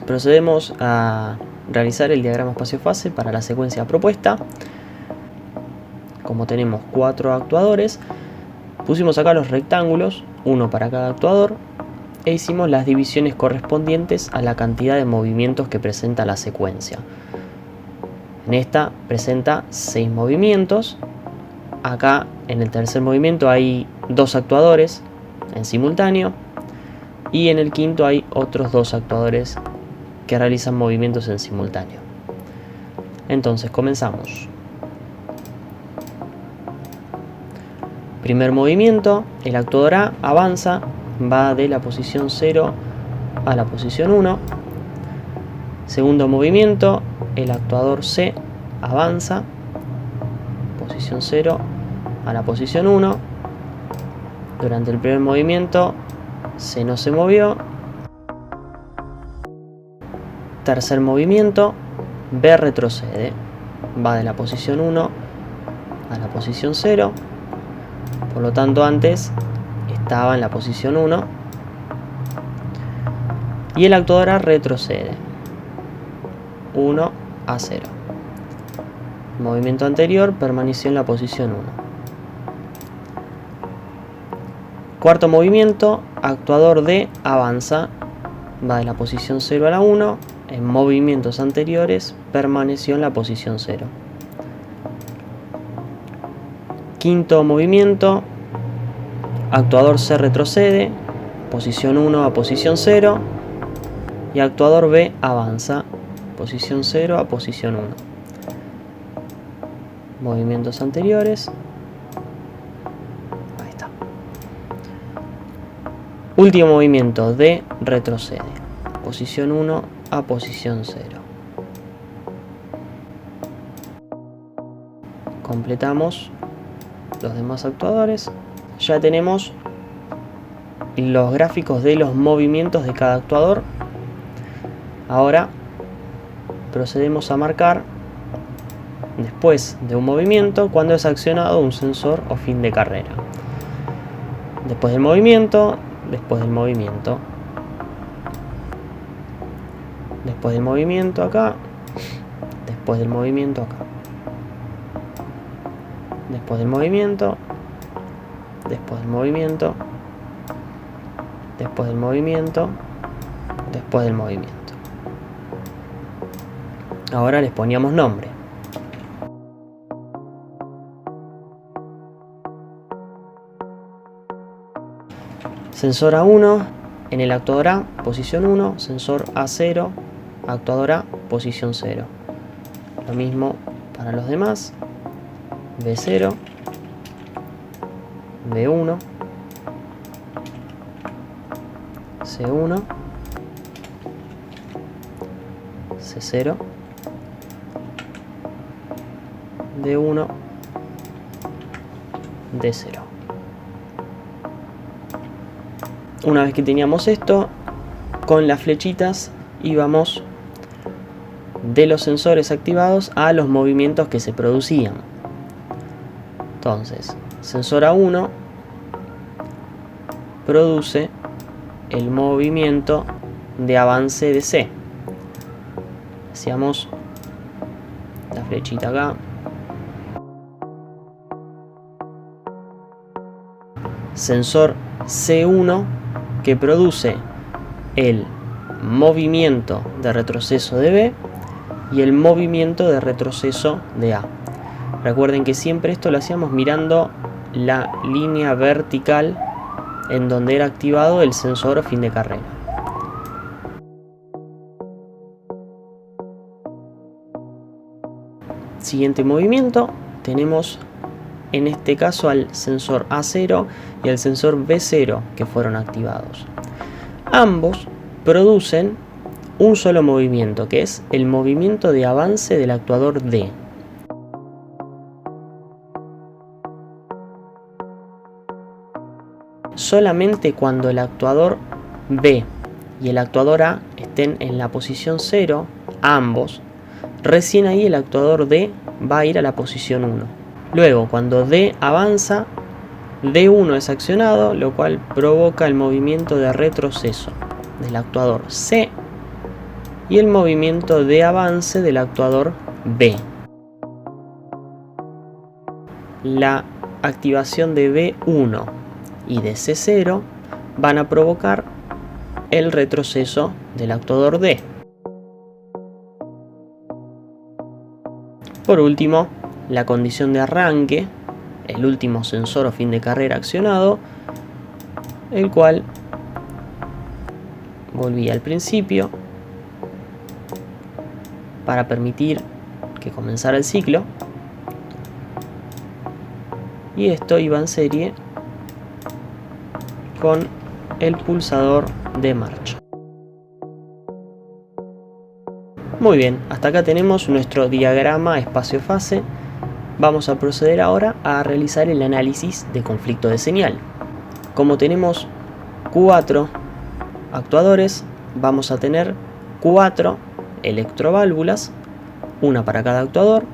Procedemos a realizar el diagrama espacio-fase para la secuencia propuesta. Como tenemos 4 actuadores, pusimos acá los rectángulos, uno para cada actuador, e hicimos las divisiones correspondientes a la cantidad de movimientos que presenta la secuencia. En esta presenta 6 movimientos. Acá en el tercer movimiento hay 2 actuadores en simultáneo, y en el quinto hay otros 2 actuadores que realizan movimientos en simultáneo. Entonces comenzamos. Primer movimiento, el actuador A avanza, va de la posición 0 a la posición 1. Segundo movimiento, el actuador C avanza, posición 0 a la posición 1. Durante el primer movimiento C no se movió. Tercer movimiento, B retrocede, va de la posición 1 a la posición 0. Por lo tanto, antes estaba en la posición 1. Y el actuador A retrocede, 1 a 0. El movimiento anterior permaneció en la posición 1. Cuarto movimiento, actuador D avanza, va de la posición 0 a la 1. En movimientos anteriores permaneció en la posición 0. Quinto movimiento, actuador C retrocede, posición 1 a posición 0, y actuador B avanza, posición 0 a posición 1. Movimientos anteriores. Ahí está. Último movimiento, D retrocede, posición 1 a posición 0. Completamos los demás actuadores. Ya tenemos los gráficos de los movimientos de cada actuador. Ahora procedemos a marcar, después de un movimiento, cuando es accionado un sensor o fin de carrera. Después del movimiento, después del movimiento, después del movimiento acá, después del movimiento acá, después del movimiento, después del movimiento, después del movimiento, después del movimiento. Ahora les poníamos nombre. Sensor A1 en el actuador A, posición 1, sensor A0, actuador A, posición 0. Lo mismo para los demás. B0, B1, C1, C0, D1, D0. Una vez que teníamos esto, con las flechitas íbamos de los sensores activados a los movimientos que se producían. Entonces, sensor A1 produce el movimiento de avance de C. Hacíamos la flechita acá. Sensor C1 que produce el movimiento de retroceso de B y el movimiento de retroceso de A. Recuerden que siempre esto lo hacíamos mirando la línea vertical en donde era activado el sensor o fin de carrera. Siguiente movimiento, tenemos en este caso al sensor A0 y al sensor B0 que fueron activados. Ambos producen un solo movimiento, que es el movimiento de avance del actuador D. Solamente cuando el actuador B y el actuador A estén en la posición 0, ambos, recién ahí el actuador D va a ir a la posición 1. Luego, cuando D avanza, D1 es accionado, lo cual provoca el movimiento de retroceso del actuador C y el movimiento de avance del actuador B. La activación de B1 y de C0 van a provocar el retroceso del actuador D. Por último, la condición de arranque, el último sensor o fin de carrera accionado, el cual volvía al principio para permitir que comenzara el ciclo, y esto iba en serie con el pulsador de marcha. Muy bien, hasta acá tenemos nuestro diagrama espacio-fase. Vamos a proceder ahora a realizar el análisis de conflicto de señal. Como tenemos 4 actuadores, vamos a tener 4 electroválvulas, una para cada actuador,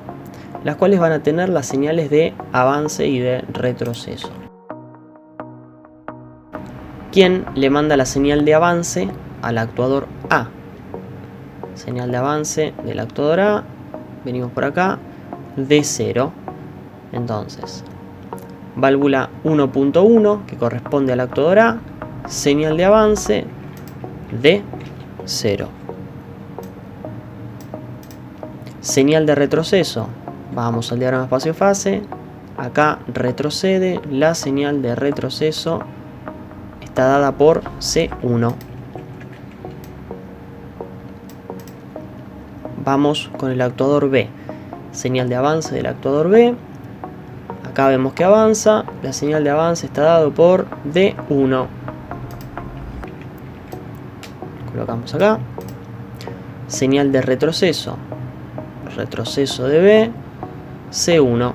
las cuales van a tener las señales de avance y de retroceso. ¿Quién le manda la señal de avance al actuador A? Señal de avance del actuador A, venimos por acá, D0. Entonces, válvula 1.1 que corresponde al actuador A, señal de avance D0. Señal de retroceso, vamos al diagrama espacio-fase, acá retrocede, la señal de retroceso está dada por C1. Vamos con el actuador B, señal de avance del actuador B, acá vemos que avanza, la señal de avance está dado por D1. Colocamos acá, señal de retroceso, retroceso de B, C1.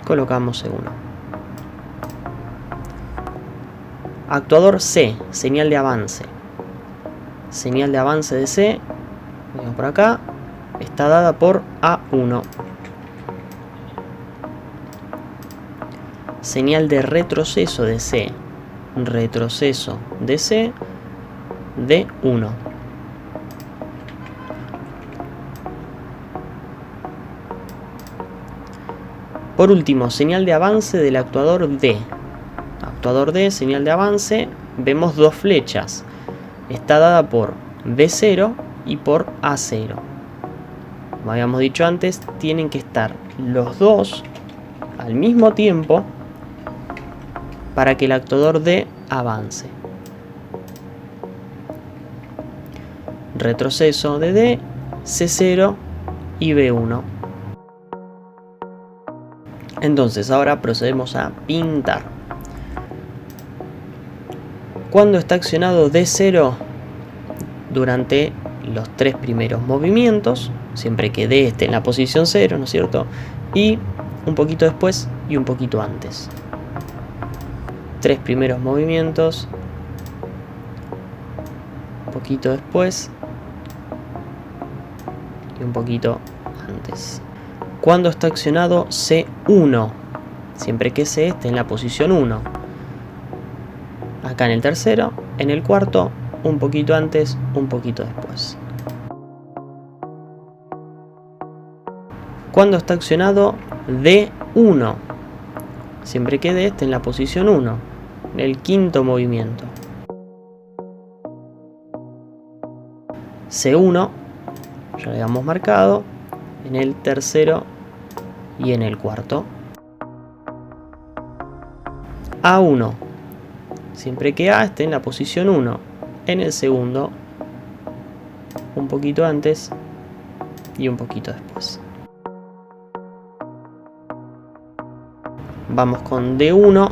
Colocamos C1. Actuador C, señal de avance. Señal de avance de C, venimos por acá, está dada por A1. Señal de retroceso de C, retroceso de C, D1. Por último, señal de avance del actuador D. Actuador D, señal de avance, vemos dos flechas. Está dada por B0 y por A0. Como habíamos dicho antes, tienen que estar los dos al mismo tiempo para que el actuador D avance. Retroceso de D, C0 y B1. Entonces ahora procedemos a pintar. Cuando está accionado D0 durante los 3 primeros movimientos, siempre que D esté en la posición 0, ¿no es cierto? Y un poquito después y un poquito antes. 3 primeros movimientos, un poquito después y un poquito antes. Cuando está accionado C1, siempre que C esté en la posición 1. Acá en el tercero, en el cuarto, un poquito antes, un poquito después. Cuando está accionado D1, siempre que D esté en la posición 1, en el quinto movimiento. C1, ya lo habíamos marcado, en el tercero y en el cuarto. A1, siempre que A esté en la posición 1, en el segundo, un poquito antes y un poquito después. Vamos con D1,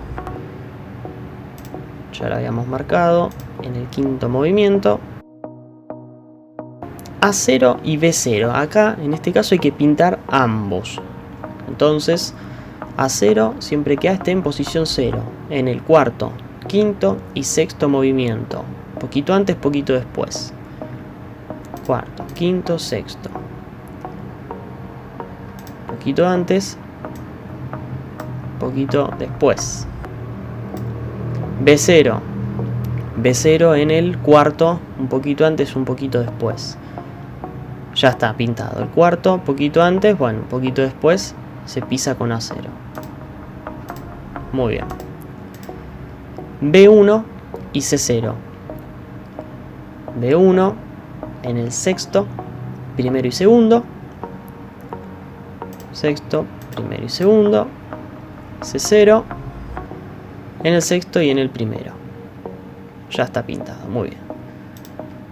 ya lo habíamos marcado, en el quinto movimiento. A0 y B0, acá en este caso hay que pintar ambos. Entonces, A0 siempre que A esté en posición 0, en el cuarto, quinto y sexto movimiento, poquito antes, poquito después. Cuarto, quinto, sexto, poquito antes, poquito después. B0, B0 en el cuarto, un poquito antes, un poquito después. Ya está pintado el cuarto, un poquito antes, bueno, un poquito después se pisa con A0. Muy bien. B1 y C0. B1 en el sexto, primero y segundo. Sexto, primero y segundo. C0 en el sexto y en el primero. Ya está pintado, muy bien.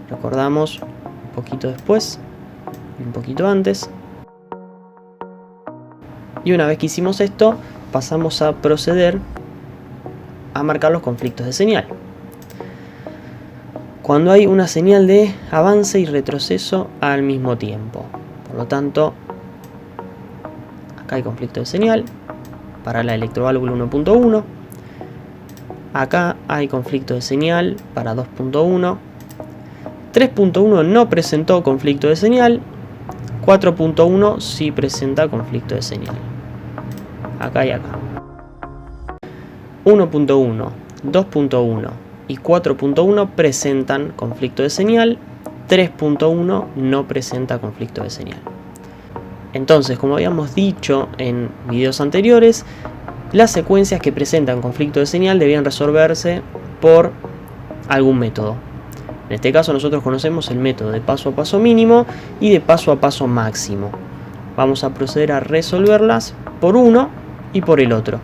Recordamos un poquito después y un poquito antes. Y una vez que hicimos esto, pasamos a proceder a marcar los conflictos de señal. Cuando hay una señal de avance y retroceso al mismo tiempo. Por lo tanto, acá hay conflicto de señal para la electroválvula 1.1. Acá hay conflicto de señal para 2.1. 3.1 no presentó conflicto de señal. 4.1 sí presenta conflicto de señal. Acá y acá. 1.1, 2.1 y 4.1 presentan conflicto de señal. 3.1 no presenta conflicto de señal. Entonces, como habíamos dicho en videos anteriores, las secuencias que presentan conflicto de señal debían resolverse por algún método. En este caso nosotros conocemos el método de paso a paso mínimo y de paso a paso máximo. Vamos a proceder a resolverlas por uno y por el otro.